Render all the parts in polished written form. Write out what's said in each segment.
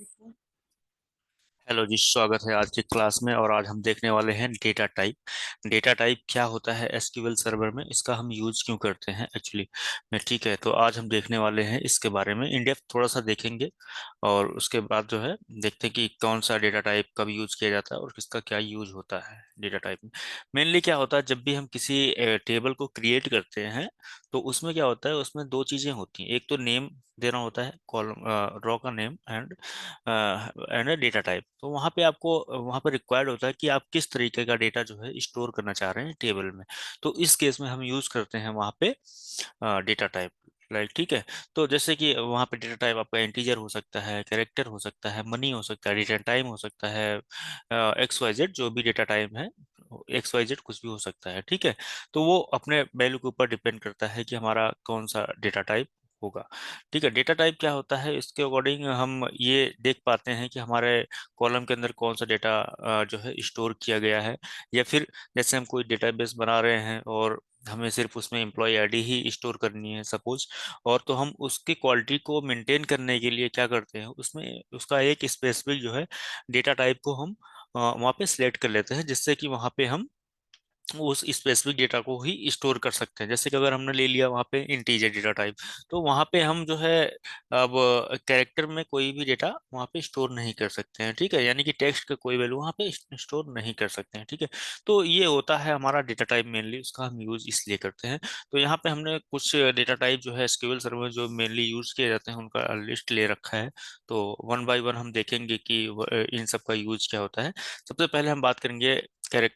Hello जी, स्वागत है आज की क्लास में। और आज हम देखने वाले हैं डेटा टाइप। डेटा टाइप क्या होता है एसक्यूएल सर्वर में, इसका हम यूज क्यों करते हैं एक्चुअली में। ठीक है, तो आज हम देखने वाले हैं इसके बारे में, इन डेप्थ थोड़ा सा देखेंगे। और उसके बाद जो है देखते हैं कि कौन सा डेटा टाइप कब यूज किया जाता है और किसका क्या यूज होता है डेटा टाइप में। मेनली क्या होता है, जब भी हम किसी टेबल को क्रिएट करते हैं तो उसमें क्या होता है, उसमें दो चीजें होती हैं। एक तो नेम देना होता है, कॉलम रो का नेम एंड डेटा टाइप। तो वहाँ पे आपको वहाँ पे रिक्वायर्ड होता है कि आप किस तरीके का डेटा जो है स्टोर करना चाह रहे हैं टेबल में। तो इस केस में हम यूज करते हैं वहाँ पे डेटा टाइप। राइट, ठीक है। तो जैसे कि वहाँ पे डेटा टाइप आपका इंटीजर हो सकता है, कैरेक्टर हो सकता है, मनी हो सकता है, डेटा टाइम हो सकता है, एक्स वाई जेड, जो भी डेटा टाइप है, एक्स वाई जेड कुछ भी हो सकता है। ठीक है, तो वो अपने वैल्यू के ऊपर डिपेंड करता है कि हमारा कौन सा डेटा टाइप होगा। ठीक है, डेटा टाइप क्या होता है, इसके अकॉर्डिंग हम ये देख पाते हैं कि हमारे कॉलम के अंदर कौन सा डेटा जो है स्टोर किया गया है। या फिर जैसे हम कोई डेटाबेस बना रहे हैं और हमें सिर्फ उसमें एम्प्लॉय आईडी ही स्टोर करनी है सपोज। और तो हम उसकी क्वालिटी को मेंटेन करने के लिए क्या करते हैं, उसमें उसका एक स्पेसिफिक जो है डेटा टाइप को हम वहाँ पे सिलेक्ट कर लेते हैं, जिससे कि वहाँ पे हम उस स्पेसिफिक डेटा को ही स्टोर कर सकते हैं। जैसे कि अगर हमने ले लिया वहाँ पे इंटीजर डेटा टाइप, तो वहाँ पे हम जो है अब कैरेक्टर में कोई भी डेटा वहाँ पे स्टोर नहीं कर सकते हैं। ठीक है, यानी कि टेक्स्ट का कोई वैल्यू वहाँ पे स्टोर नहीं कर सकते हैं। ठीक है, तो ये होता है हमारा डेटा टाइप, मेनली उसका हम यूज इसलिए करते हैं। तो यहाँ पे हमने कुछ डेटा टाइप जो है एसक्यूएल सर्वर में जो मेनली यूज किए जाते हैं उनका लिस्ट ले रखा है। तो वन बाय वन हम देखेंगे कि इन सब का यूज क्या होता है। सबसे पहले हम बात करेंगे केयर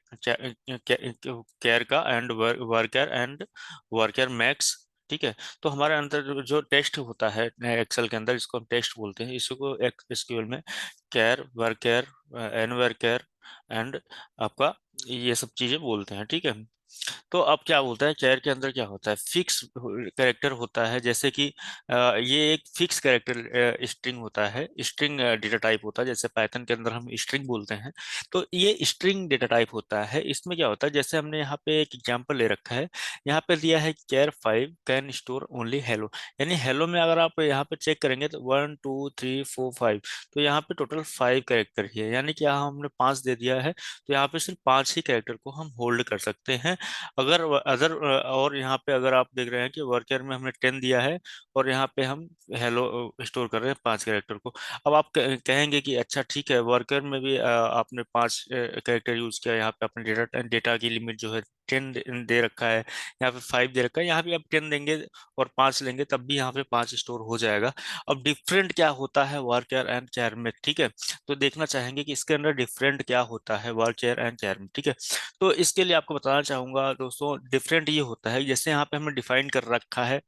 का and worker and worker max. ठीक है, तो हमारे अंदर जो टेक्स्ट होता है एक्सेल के अंदर, इसको हम टेक्स्ट बोलते हैं। इसको एसक्यूएल में char, varchar, N varchar and आपका ये सब चीजें बोलते हैं। ठीक है, तो अब क्या बोलता है, चेयर के अंदर क्या होता है, फिक्स कैरेक्टर होता है। जैसे कि ये एक फिक्स कैरेक्टर स्ट्रिंग होता है, स्ट्रिंग डेटा टाइप होता है। जैसे पाइथन के अंदर हम स्ट्रिंग बोलते हैं, तो ये स्ट्रिंग डेटा टाइप होता है। इसमें क्या होता है, जैसे हमने यहाँ पे एक एग्जांपल ले रखा है, यहाँ पे दिया है care 5 can store only hello. यानी हेलो में अगर आप यहाँ पे चेक करेंगे तो 1 2 3 4 5, तो यहाँ पे टोटल 5 कैरेक्टर ही है। यानी कि यहाँ हमने 5 दे दिया है, तो यहाँ पे सिर्फ 5 ही कैरेक्टर को हम होल्ड कर सकते हैं। अगर अदर और यहाँ पे अगर आप देख रहे हैं कि वर्कर में हमने 10 दिया है और यहाँ पे हम हेलो स्टोर कर रहे हैं 5 कैरेक्टर को। अब आप कहेंगे कि अच्छा ठीक है, वर्कर में भी आपने 5 कैरेक्टर यूज किया, यहाँ पे अपने डेटा डेटा की लिमिट जो है 10 दे रखा है, यहाँ पे 5 दे रखा है, यहाँ भी आप 10 देंगे और 5 लेंगे तब भी यहाँ पे 5 स्टोर हो जाएगा। अब डिफरेंट क्या होता है वर्कर एंड चेयर में, ठीक है, तो देखना चाहेंगे कि इसके अंदर डिफरेंट क्या होता है वर्कर एंड चेयर में। ठीक है, तो इसके लिए आपको बताना चाहूंगा दोस्तों, डिफरेंट ये होता है, जैसे यहाँ पे हमने डिफाइन कर रखा है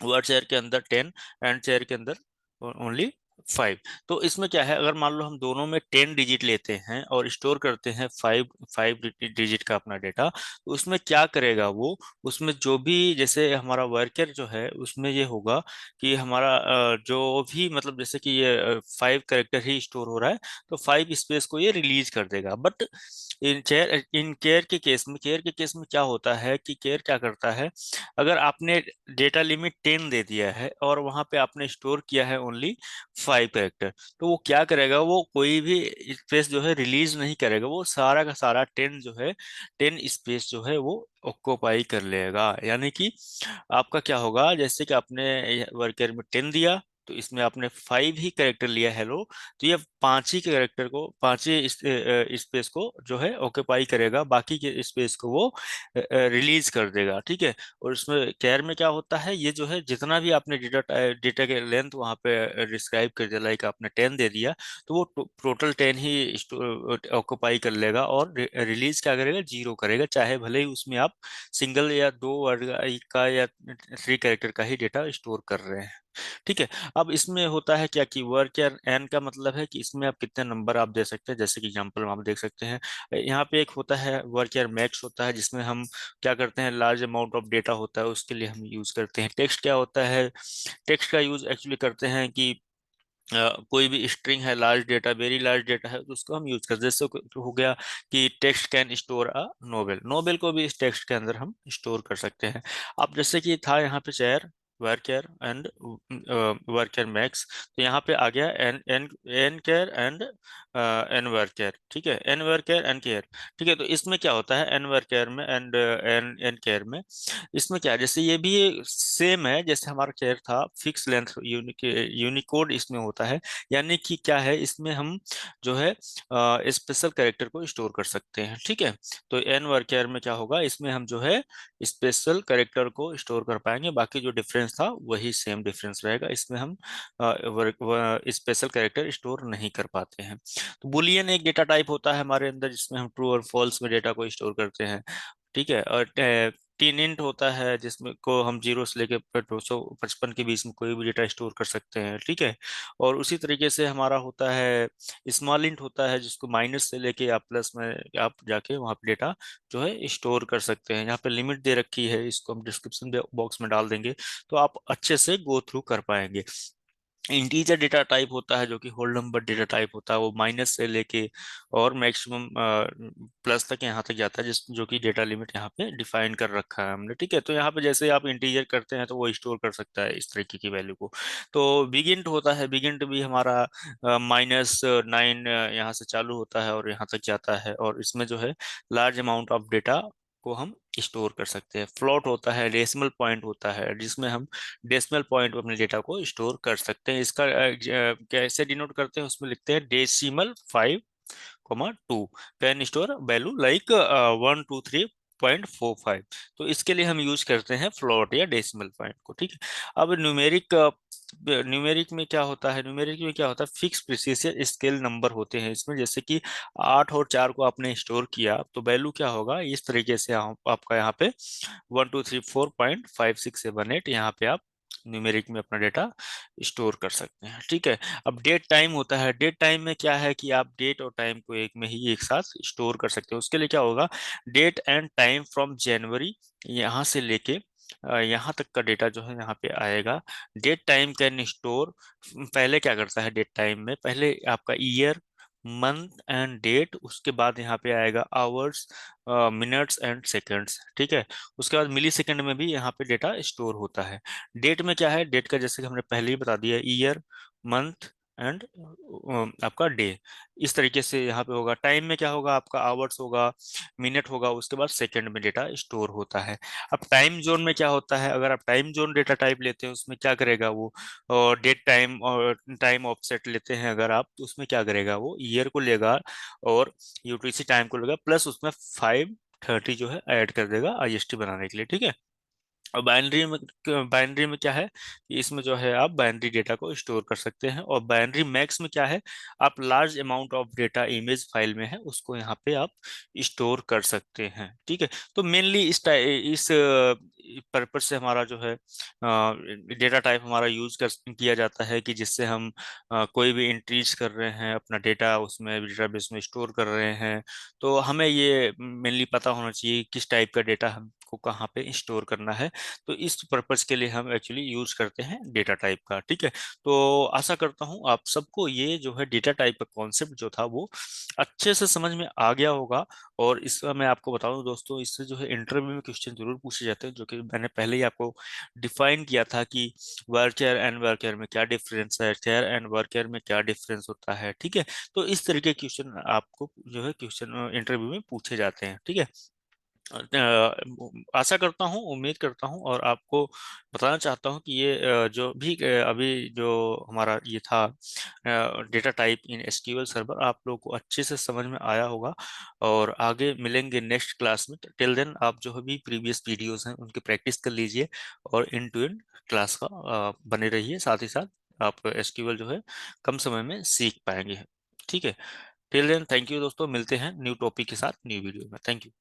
वर्ड चेयर के अंदर 10 एंड चेयर के अंदर ओनली 5। तो इसमें क्या है, अगर मान लो हम दोनों में 10 डिजिट लेते हैं और स्टोर करते हैं 5 5 डिजिट का अपना डेटा, तो उसमें क्या करेगा वो, उसमें जो भी जैसे हमारा वर्कर जो है उसमें ये होगा कि हमारा जो भी मतलब जैसे कि ये 5 कैरेक्टर ही स्टोर हो रहा है, तो 5 स्पेस को ये रिलीज कर देगा। बट इन केयर के केस में क्या होता है कि केयर क्या करता है, अगर आपने डेटा लिमिट 10 दे दिया है और वहां पे आपने स्टोर किया है ओनली 5 कैरेक्टर, तो वो क्या करेगा, वो कोई भी स्पेस जो है रिलीज नहीं करेगा, वो सारा का सारा 10 जो है 10 स्पेस जो है वो ऑक्यूपाई कर लेगा। यानी कि आपका क्या होगा, जैसे कि आपने वर्कर में 10 दिया, तो इसमें आपने 5 ही कैरेक्टर लिया हेलो, तो ये 5 ही कैरेक्टर को, 5 ही स्पेस को जो है ऑक्यूपाई करेगा, बाकी के स्पेस को वो रिलीज कर देगा। ठीक है, और इसमें कैर में क्या होता है, ये जो है जितना भी आपने डेटा डेटा के लेंथ वहाँ पे डिस्क्राइब कर दिया, लाइक आपने 10 दे दिया, तो वो टोटल 10 ही ऑक्यूपाई कर लेगा और रिलीज क्या करेगा, 0 करेगा, चाहे भले ही उसमें आप सिंगल या 2 वर्ड का या 3 कैरेक्टर का ही डेटा स्टोर कर रहे हैं। ठीक है, अब इसमें होता है क्या कि वर्क या एन का मतलब है कि इसमें आप कितने नंबर आप दे सकते हैं। जैसे कि एग्जांपल में आप देख सकते हैं, यहाँ पे एक होता है वर्क या मैक्स होता है, जिसमें हम क्या करते हैं, लार्ज अमाउंट ऑफ डेटा होता है उसके लिए हम यूज करते हैं। टेक्स्ट क्या होता है, टेक्स्ट का यूज एक्चुअली करते हैं कि कोई भी स्ट्रिंग है, large data, very large data है, तो उसको हम यूज करते हैं। जैसे हो गया कि text can store a novel, novel को भी इस टेक्स्ट के अंदर हम स्टोर कर सकते हैं। अब जैसे कि था यहाँ पे char, varchar and varchar max. तो यहाँ पे आ गया N N N char and N varchar, ठीक है, एन varchar एन केयर। ठीक है, तो इसमें क्या होता है एन varchar में एंड एन एन केयर में, इसमें क्या है, जैसे ये भी सेम है जैसे हमारा केयर था, फिक्स लेंथ यूनिकोड इसमें होता है। यानी कि क्या है, इसमें हम जो है स्पेशल कैरेक्टर को स्टोर कर सकते हैं। ठीक है, तो एन वर्केयर में क्या होगा, इसमें हम जो है स्पेशल कैरेक्टर को स्टोर कर पाएंगे, बाकी जो डिफरेंस था वही सेम डिफरेंस रहेगा, इसमें हम स्पेशल कैरेक्टर स्टोर नहीं कर पाते हैं। तो बुलियन एक डेटा टाइप होता है हमारे अंदर, जिसमें हम ट्रू और फॉल्स में डेटा को स्टोर करते हैं। ठीक है, और टीन इंट होता है जिसमें को हम 0 से लेकर 255 के बीच में कोई भी डेटा स्टोर कर सकते हैं। ठीक है, और उसी तरीके से हमारा होता है स्मॉल इंट होता है, जिसको माइनस से लेके आप प्लस में आप जाके वहाँ पे डेटा जो है स्टोर कर सकते हैं। यहाँ पे लिमिट दे रखी है, इसको हम डिस्क्रिप्शन बॉक्स में डाल देंगे, तो आप अच्छे से गो थ्रू कर पाएंगे। इंटीजर डेटा टाइप होता है जो कि होल नंबर डेटा टाइप होता है, वो माइनस से लेके और मैक्सिमम प्लस तक यहाँ तक जाता है, जिस जो कि डेटा लिमिट यहाँ पे डिफाइन कर रखा है हमने। ठीक है, तो यहाँ पे जैसे आप इंटीजर करते हैं तो वो स्टोर कर सकता है इस तरीके की वैल्यू को। तो बिगिंट होता है, बिगिंट भी हमारा -9 यहाँ से चालू होता है और यहाँ तक जाता है, और इसमें जो है लार्ज अमाउंट ऑफ डेटा को हम स्टोर कर सकते हैं। फ्लोट होता है, डेसिमल पॉइंट होता है, जिसमें हम डेसिमल पॉइंट पे अपने डेटा को स्टोर कर सकते हैं। इसका कैसे डिनोट करते हैं, उसमें लिखते हैं decimal 5, 2 can store value like 123.45। तो इसके लिए हम यूज करते हैं फ्लोट या डेसिमल पॉइंट को। ठीक है, अब न्यूमेरिक में क्या होता है, न्यूमेरिक में क्या होता है, फिक्स प्रिसिशन स्केल नंबर होते हैं इसमें। जैसे कि 8 और 4 को आपने स्टोर किया तो वैल्यू क्या होगा, इस तरीके से आपका यहाँ पे 1 2 3 4.5678 यहाँ पे आप न्यूमेरिक में अपना डेटा स्टोर कर सकते हैं। ठीक है, अब डेट टाइम होता है, डेट टाइम में क्या है कि आप डेट और टाइम को एक में ही एक साथ स्टोर कर सकते हो। उसके लिए क्या होगा, डेट एंड टाइम फ्रॉम जनवरी यहाँ से लेके यहाँ तक का डेटा जो है यहाँ पे आएगा। डेट टाइम कैन स्टोर, पहले क्या करता है डेट टाइम में, पहले आपका ईयर, मंथ एंड डेट, उसके बाद यहाँ पे आएगा आवर्स, मिनट्स एंड सेकंड्स। ठीक है, उसके बाद मिली सेकंड में भी यहाँ पे डेटा स्टोर होता है। डेट में क्या है, डेट का जैसे कि हमने पहले ही बता दिया, ईयर, मंथ एंड आपका डे, इस तरीके से यहाँ पे होगा। टाइम में क्या होगा, आपका आवर्स होगा, मिनट होगा, उसके बाद सेकंड में डेटा स्टोर होता है। अब टाइम जोन में क्या होता है, अगर आप टाइम जोन डेटा टाइप लेते हैं उसमें क्या करेगा वो, और डेट टाइम और टाइम ऑफसेट लेते हैं अगर आप, तो उसमें क्या करेगा वो ईयर को लेगा और यूटीसी टाइम को लेगा, प्लस उसमें 530 जो है ऐड कर देगा आईएसटी बनाने के लिए। ठीक है, और बाइनरी में क्या है कि इसमें जो है आप बाइनरी डेटा को स्टोर कर सकते हैं। और बाइनरी मैक्स में क्या है, आप large amount of data image file में है उसको यहाँ पे आप स्टोर कर सकते हैं। ठीक है, तो मेनली इस पर्पज से हमारा जो है डेटा टाइप हमारा यूज कर किया जाता है कि जिससे हम कोई भी एंट्रीज कर रहे हैं अपना डेटा उसमें डेटाबेस में स्टोर कर रहे हैं, तो हमें ये मेनली पता होना चाहिए किस टाइप का डेटा हमको कहाँ पे स्टोर करना है। तो इस पर्पज के लिए हम एक्चुअली यूज करते हैं डेटा टाइप का। ठीक है, तो आशा करता हूँ आप सबको ये जो है डेटा टाइप का कॉन्सेप्ट जो था वो अच्छे से समझ में आ गया होगा। और इसका मैं आपको बताऊं दोस्तों, इससे जो है इंटरव्यू में क्वेश्चन जरूर पूछे जाते हैं, जो कि मैंने पहले ही आपको डिफाइन किया था कि वर्चर एंड वर्कर में क्या डिफरेंस है, चेयर एंड वर्कर में क्या डिफरेंस होता है। ठीक है, तो इस तरीके के क्वेश्चन आपको जो है क्वेश्चन इंटरव्यू में पूछे जाते हैं। ठीक है, आशा करता हूँ, उम्मीद करता हूँ और आपको बताना चाहता हूँ कि ये जो भी अभी जो हमारा ये था data type in SQL server, आप लोगों को अच्छे से समझ में आया होगा। और आगे मिलेंगे नेक्स्ट क्लास में, टिल देन आप जो भी प्रीवियस वीडियोस हैं उनकी प्रैक्टिस कर लीजिए और एंड टू एंड क्लास का बने रहिए, साथ ही साथ आप एसक्यूएल जो है कम समय में सीख पाएंगे। ठीक है, टिल देन थैंक यू दोस्तों, मिलते हैं न्यू टॉपिक के साथ न्यू वीडियो में। Thank you.